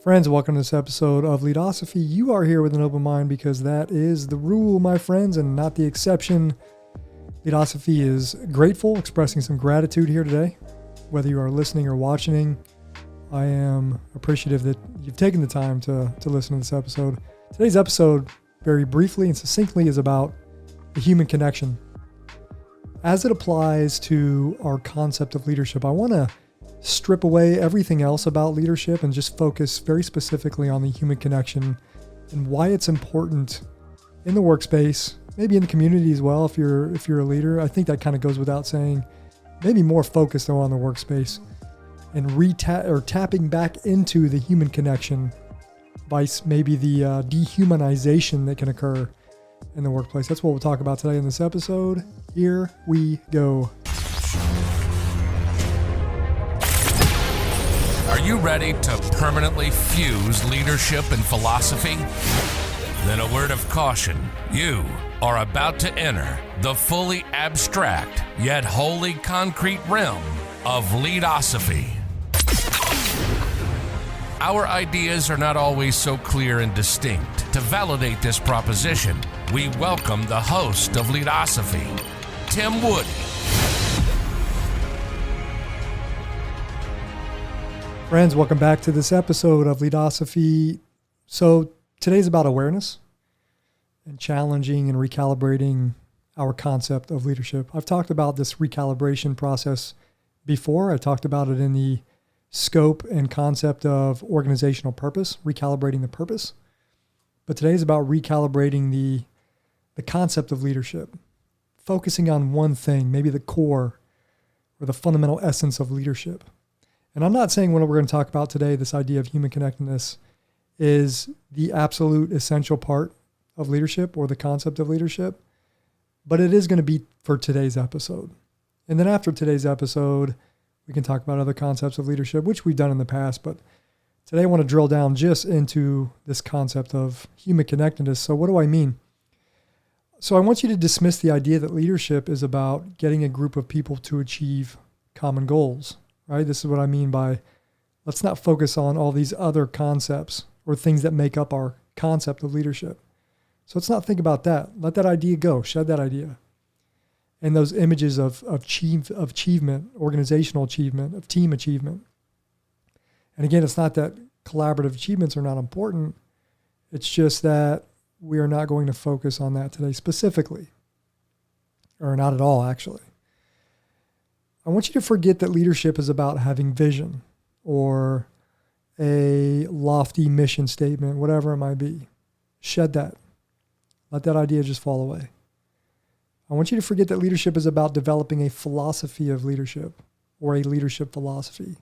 Friends, welcome to this episode of Leadosophy. You are here with an open mind because that is the rule, my friends, and not the exception. Leadosophy is grateful, expressing some gratitude here today. Whether you are listening or watching, I am appreciative that you've taken the time to listen to this episode. Today's episode, very briefly and succinctly, is about the human connection. As it applies to our concept of leadership, I want to strip away everything else about leadership and just focus very specifically on the human connection and why it's important in the workspace, maybe in the community as well. If you're a leader, I think that kind of goes without saying. Maybe more focused though on the workspace and tapping back into the human connection by maybe the dehumanization that can occur in the workplace. That's what we'll talk about today in this episode. Here we go. Are you ready to permanently fuse leadership and philosophy? Then a word of caution. You are about to enter the fully abstract yet wholly concrete realm of Leadosophy. Our ideas are not always so clear and distinct. To validate this proposition, we welcome the host of Leadosophy, Tim Woody. Friends, welcome back to this episode of Leadosophy. So today's about awareness and challenging and recalibrating our concept of leadership. I've talked about this recalibration process before. I talked about it in the scope and concept of organizational purpose, recalibrating the purpose. But today's about recalibrating the concept of leadership, focusing on one thing, maybe the core or the fundamental essence of leadership. And I'm not saying what we're going to talk about today, this idea of human connectedness, is the absolute essential part of leadership or the concept of leadership, but it is going to be for today's episode. And then after today's episode, we can talk about other concepts of leadership, which we've done in the past, but today I want to drill down just into this concept of human connectedness. So what do I mean? So I want you to dismiss the idea that leadership is about getting a group of people to achieve common goals. Right? This is what I mean by let's not focus on all these other concepts or things that make up our concept of leadership. So let's not think about that. Let that idea go. Shed that idea. And those images of achievement, organizational achievement, of team achievement. And again, it's not that collaborative achievements are not important. It's just that we are not going to focus on that today specifically. Or not at all, actually. I want you to forget that leadership is about having vision or a lofty mission statement, whatever it might be. Shed that. Let that idea just fall away. I want you to forget that leadership is about developing a philosophy of leadership or a leadership philosophy.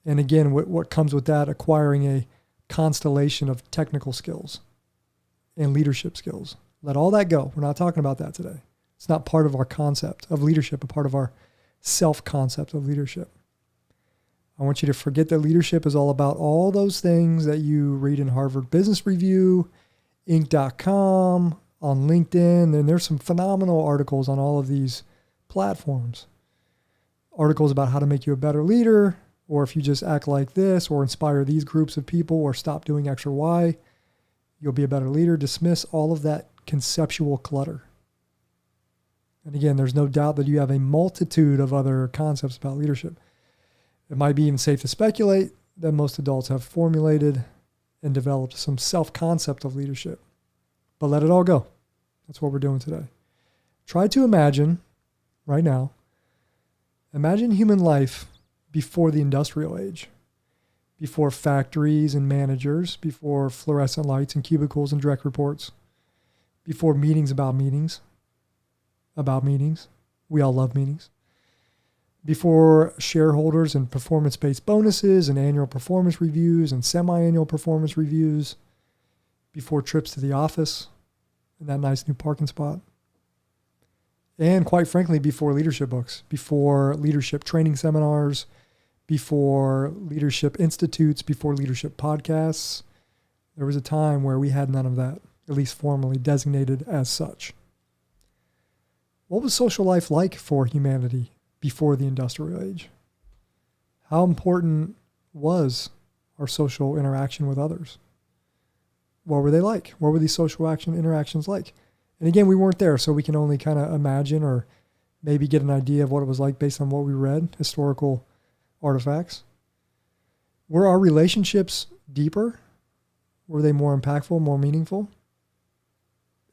And again, what comes with that, acquiring a constellation of technical skills and leadership skills. Let all that go. We're not talking about that today. It's not part of our concept of leadership, a part of our self-concept of leadership. I want you to forget that leadership is all about all those things that you read in Harvard Business Review, Inc.com, on LinkedIn, and there's some phenomenal articles on all of these platforms. Articles about how to make you a better leader, or if you just act like this, or inspire these groups of people, or stop doing X or Y, you'll be a better leader. Dismiss all of that conceptual clutter. And again, there's no doubt that you have a multitude of other concepts about leadership. It might be even safe to speculate that most adults have formulated and developed some self-concept of leadership. But let it all go. That's what we're doing today. Try to imagine, right now, imagine human life before the industrial age, before factories and managers, before fluorescent lights and cubicles and direct reports, before meetings about meetings. We all love meetings. Before shareholders and performance-based bonuses and annual performance reviews and semi-annual performance reviews. Before trips to the office and that nice new parking spot. And quite frankly, before leadership books, before leadership training seminars, before leadership institutes, before leadership podcasts. There was a time where we had none of that, at least formally designated as such. What was social life like for humanity before the industrial age? How important was our social interaction with others. What were they like? What were these social interactions like? And again, we weren't there, so we can only kind of imagine or maybe get an idea of what it was like based on what we read, historical artifacts. Were our relationships deeper? Were they more impactful, more meaningful?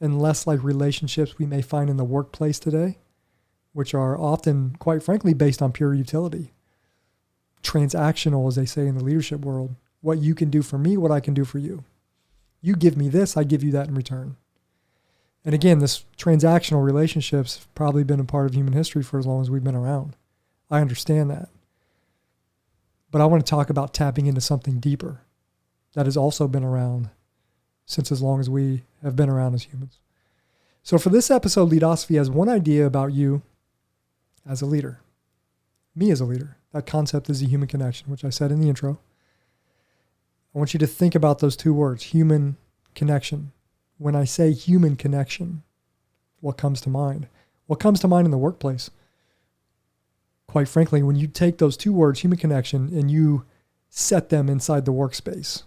And less like relationships we may find in the workplace today, which are often, quite frankly, based on pure utility. Transactional, as they say in the leadership world. What you can do for me, what I can do for you. You give me this, I give you that in return. And again, this transactional relationships have probably been a part of human history for as long as we've been around. I understand that. But I want to talk about tapping into something deeper that has also been around since as long as we have been around as humans. So for this episode, Leadosophy has one idea about you as a leader, me as a leader. That concept is the human connection, which I said in the intro. I want you to think about those two words, human connection. When I say human connection, what comes to mind? What comes to mind in the workplace? Quite frankly, when you take those two words, human connection, and you set them inside the workspace,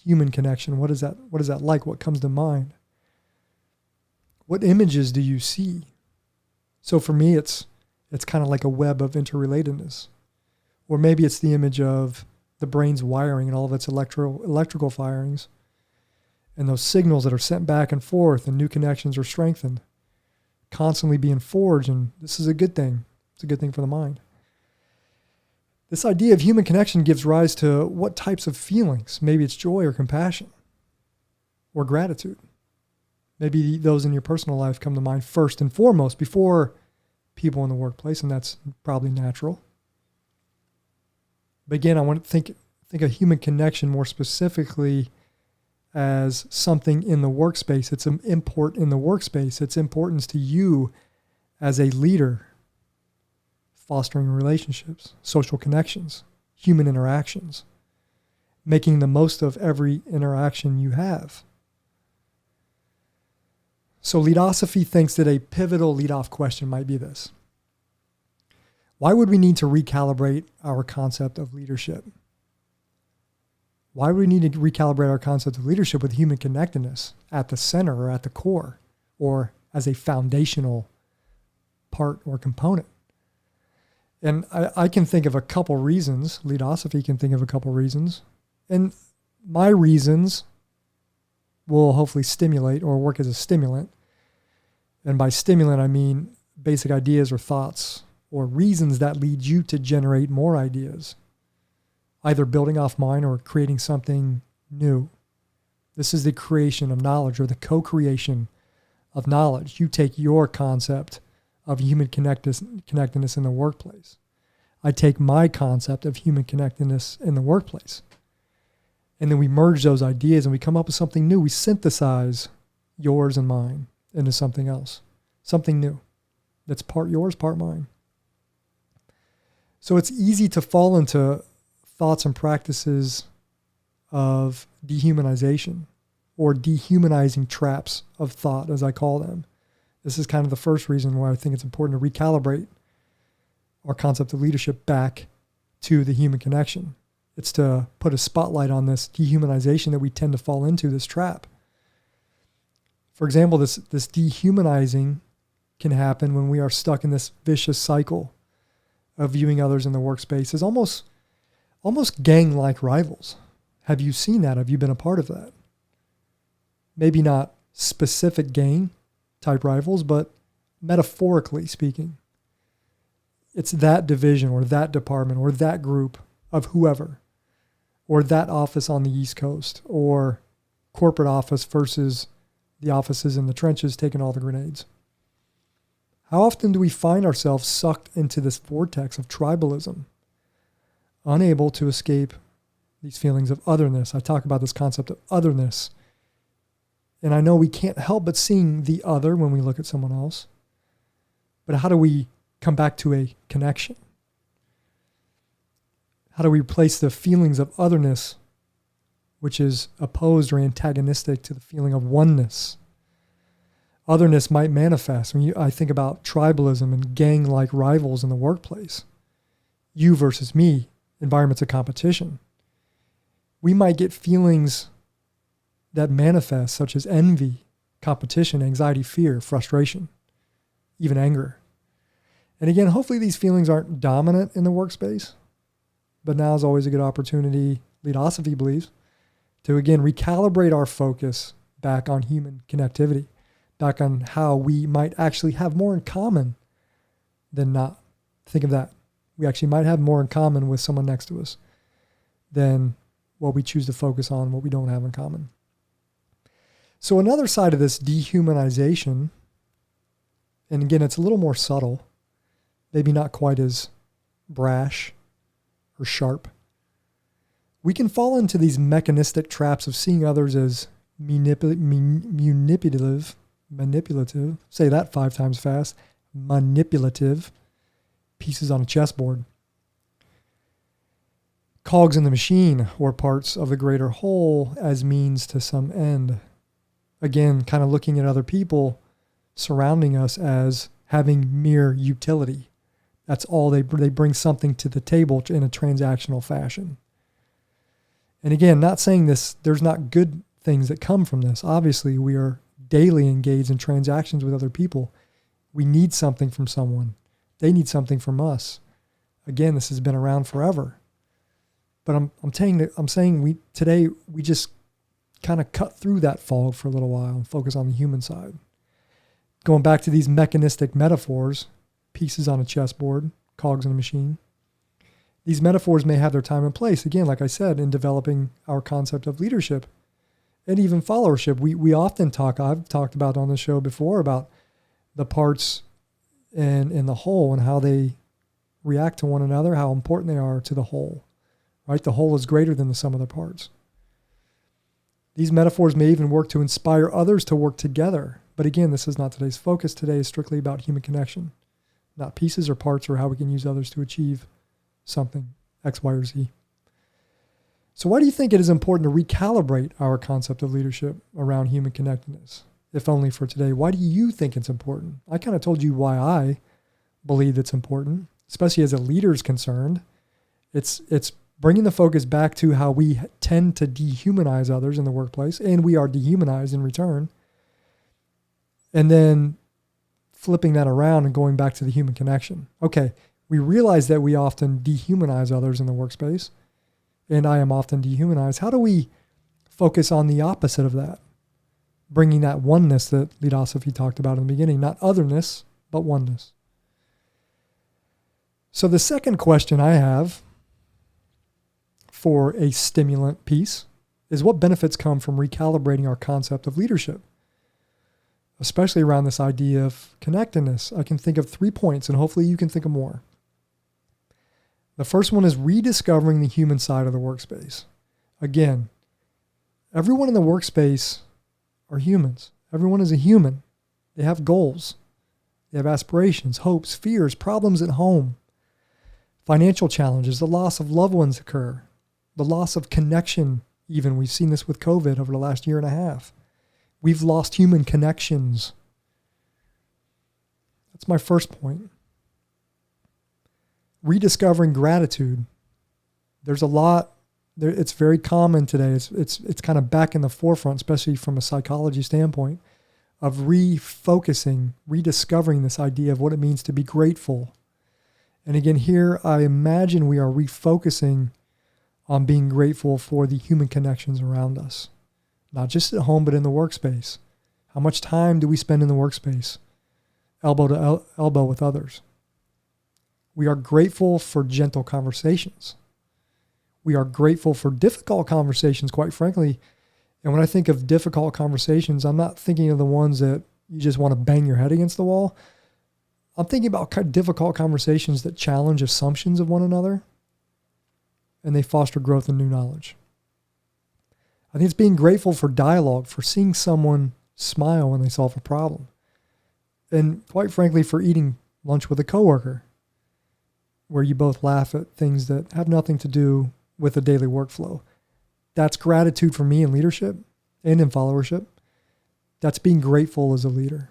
human connection, what is that like? What comes to mind? What images do you see? So for me, it's kind of like a web of interrelatedness. Or maybe it's the image of the brain's wiring and all of its electrical firings, and those signals that are sent back and forth, and new connections are strengthened, constantly being forged, and this is a good thing. It's a good thing for the mind. This idea of human connection gives rise to what types of feelings? Maybe it's joy or compassion or gratitude. Maybe those in your personal life come to mind first and foremost before people in the workplace, and that's probably natural. But again, I want to think of human connection more specifically as something in the workspace. It's an import in the workspace. Its importance to you as a leader, fostering relationships, social connections, human interactions, making the most of every interaction you have. So Leadosophy thinks that a pivotal lead-off question might be this. Why would we need to recalibrate our concept of leadership? Why would we need to recalibrate our concept of leadership with human connectedness at the center or at the core or as a foundational part or component? And I can think of a couple reasons. Leadosophy can think of a couple reasons. And my reasons will hopefully stimulate or work as a stimulant. And by stimulant, I mean basic ideas or thoughts or reasons that lead you to generate more ideas, either building off mine or creating something new. This is the creation of knowledge or the co-creation of knowledge. You take your concept of human connectedness in the workplace. I take my concept of human connectedness in the workplace. And then we merge those ideas and we come up with something new. We synthesize yours and mine into something else, something new that's part yours, part mine. So it's easy to fall into thoughts and practices of dehumanization or dehumanizing traps of thought, as I call them. This is kind of the first reason why I think it's important to recalibrate our concept of leadership back to the human connection. It's to put a spotlight on this dehumanization that we tend to fall into, this trap. For example, this dehumanizing can happen when we are stuck in this vicious cycle of viewing others in the workspace as almost gang-like rivals. Have you seen that? Have you been a part of that? Maybe not specific gang-type rivals, but metaphorically speaking. It's that division or that department or that group of whoever, or that office on the East Coast, or corporate office versus the offices in the trenches taking all the grenades. How often do we find ourselves sucked into this vortex of tribalism, unable to escape these feelings of otherness? I talk about this concept of otherness. And I know we can't help but seeing the other when we look at someone else. But how do we come back to a connection? How do we replace the feelings of otherness, which is opposed or antagonistic to the feeling of oneness? Otherness might manifest. I think about tribalism and gang-like rivals in the workplace. You versus me, environments of competition. we might get feelings that manifest, such as envy, competition, anxiety, fear, frustration, even anger. And again, hopefully these feelings aren't dominant in the workspace, but now is always a good opportunity, Leadosophy believes, to again recalibrate our focus back on human connectivity, back on how we might actually have more in common than not. Think of that. We actually might have more in common with someone next to us than what we choose to focus on, what we don't have in common. So another side of this dehumanization, and again, it's a little more subtle, maybe not quite as brash or sharp. We can fall into these mechanistic traps of seeing others as manipulative, say that 5 times fast, manipulative pieces on a chessboard. Cogs in the machine, or parts of the greater whole as means to some end. Again, kind of looking at other people surrounding us as having mere utility. That's all they bring something to the table in a transactional fashion. And again, not saying this, there's not good things that come from this. Obviously, we are daily engaged in transactions with other people. We need something from someone. They need something from us. Again, this has been around forever. But I'm saying we today we just kind of cut through that fog for a little while and focus on the human side. Going back to these mechanistic metaphors, pieces on a chessboard, cogs in a machine. These metaphors may have their time and place, again, like I said, in developing our concept of leadership and even followership. We often I've talked about on the show before about the parts in the whole and how they react to one another, how important they are to the whole, right? The whole is greater than the sum of the parts. These metaphors may even work to inspire others to work together. But again, this is not today's focus. Today is strictly about human connection, not pieces or parts or how we can use others to achieve something, X, Y, or Z. So why do you think it is important to recalibrate our concept of leadership around human connectedness, if only for today? Why do you think it's important? I kind of told you why I believe it's important, especially as a leader is concerned. It's bringing the focus back to how we tend to dehumanize others in the workplace, and we are dehumanized in return. And then flipping that around and going back to the human connection. Okay, we realize that we often dehumanize others in the workspace, and I am often dehumanized. How do we focus on the opposite of that? Bringing that oneness that Leadosophy talked about in the beginning, not otherness, but oneness. So the second question I have for a stimulant piece is, what benefits come from recalibrating our concept of leadership? Especially around this idea of connectedness. I can think of 3 points, and hopefully you can think of more. The first one is rediscovering the human side of the workspace. Again, everyone in the workspace are humans. Everyone is a human. They have goals. They have aspirations, hopes, fears, problems at home, financial challenges, the loss of loved ones occur, the loss of connection even. We've seen this with COVID over the last year and a half. We've lost human connections. That's my first point. Rediscovering gratitude. There's a lot. It's very common today. It's kind of back in the forefront, especially from a psychology standpoint, of refocusing, rediscovering this idea of what it means to be grateful. And again, here I imagine we are refocusing on being grateful for the human connections around us. Not just at home, but in the workspace. How much time do we spend in the workspace? Elbow to elbow with others. We are grateful for gentle conversations. We are grateful for difficult conversations, quite frankly. And when I think of difficult conversations, I'm not thinking of the ones that you just want to bang your head against the wall. I'm thinking about difficult conversations that challenge assumptions of one another, and they foster growth and new knowledge. I think it's being grateful for dialogue, for seeing someone smile when they solve a problem. And quite frankly, for eating lunch with a coworker, where you both laugh at things that have nothing to do with the daily workflow. That's gratitude for me in leadership and in followership. That's being grateful as a leader.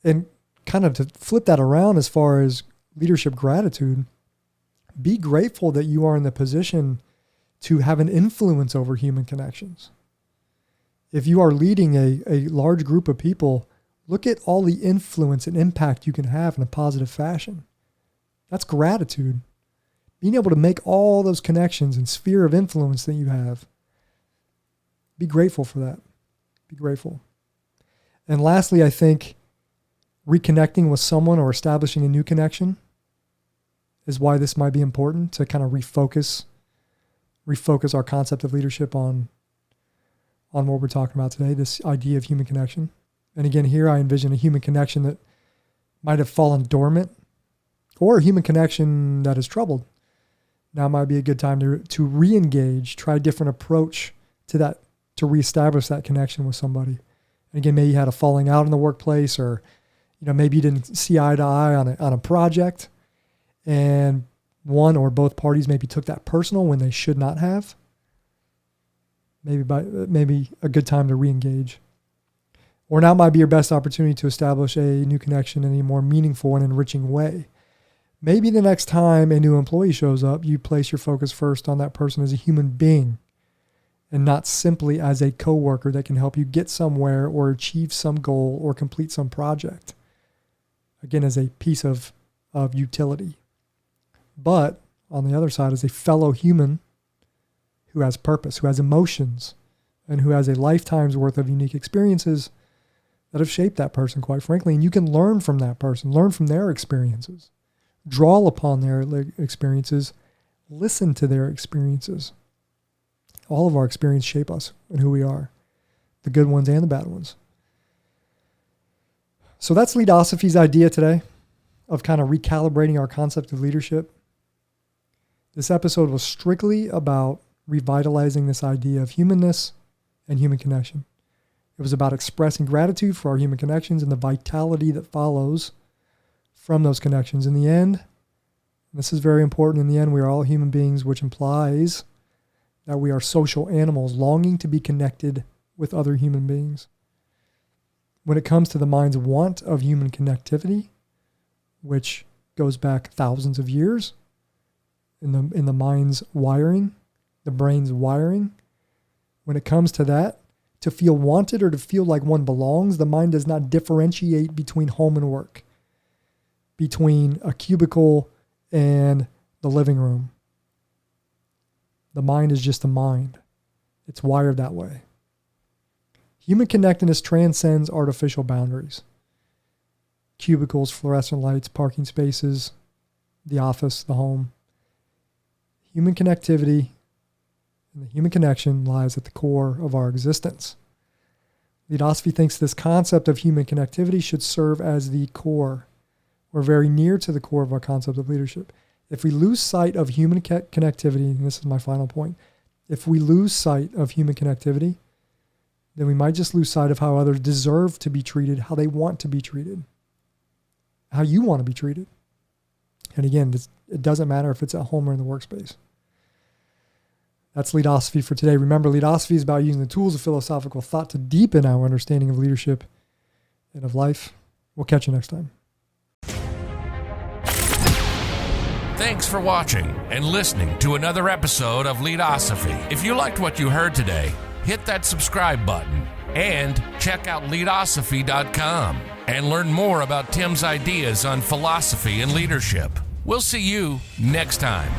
And kind of to flip that around as far as leadership gratitude, be grateful that you are in the position to have an influence over human connections. If you are leading a large group of people, look at all the influence and impact you can have in a positive fashion. That's gratitude. Being able to make all those connections and sphere of influence that you have. Be grateful for that. Be grateful. And lastly, I think reconnecting with someone or establishing a new connection is why this might be important to kind of refocus our concept of leadership on what we're talking about today, this idea of human connection. And again, here I envision a human connection that might have fallen dormant, or a human connection that is troubled. Now might be a good time to re-engage, try a different approach to that, to reestablish that connection with somebody. And again, maybe you had a falling out in the workplace, or maybe you didn't see eye to eye on a project, and one or both parties maybe took that personal when they should not have. Maybe a good time to re-engage. Or now might be your best opportunity to establish a new connection in a more meaningful and enriching way. Maybe the next time a new employee shows up, you place your focus first on that person as a human being and not simply as a coworker that can help you get somewhere or achieve some goal or complete some project. Again, as a piece of utility. But on the other side, as a fellow human who has purpose, who has emotions, and who has a lifetime's worth of unique experiences that have shaped that person, quite frankly. And you can learn from that person, learn from their experiences, draw upon their experiences, listen to their experiences. All of our experiences shape us and who we are, the good ones and the bad ones. So that's Leadosophy's idea today of kind of recalibrating our concept of leadership. This episode was strictly about revitalizing this idea of humanness and human connection. It was about expressing gratitude for our human connections and the vitality that follows from those connections. In the end, and this is very important, in the end, we are all human beings, which implies that we are social animals longing to be connected with other human beings. When it comes to the mind's want of human connectivity, which goes back thousands of years in the mind's wiring, the brain's wiring, when it comes to that, to feel wanted or to feel like one belongs, the mind does not differentiate between home and work, between a cubicle and the living room. The mind is just a mind. It's wired that way. Human connectedness transcends artificial boundaries. Cubicles, fluorescent lights, parking spaces, the office, the home. Human connectivity and the human connection lies at the core of our existence. Leadosophy thinks this concept of human connectivity should serve as the core, or very near to the core of our concept of leadership. If we lose sight of human connectivity, and this is my final point, if we lose sight of human connectivity, then we might just lose sight of how others deserve to be treated, how they want to be treated, how you want to be treated. And again, it doesn't matter if it's at home or in the workspace. That's Leadosophy for today. Remember, Leadosophy is about using the tools of philosophical thought to deepen our understanding of leadership and of life. We'll catch you next time. Thanks for watching and listening to another episode of Leadosophy. If you liked what you heard today, hit that subscribe button and check out Leadosophy.com and learn more about Tim's ideas on philosophy and leadership. We'll see you next time.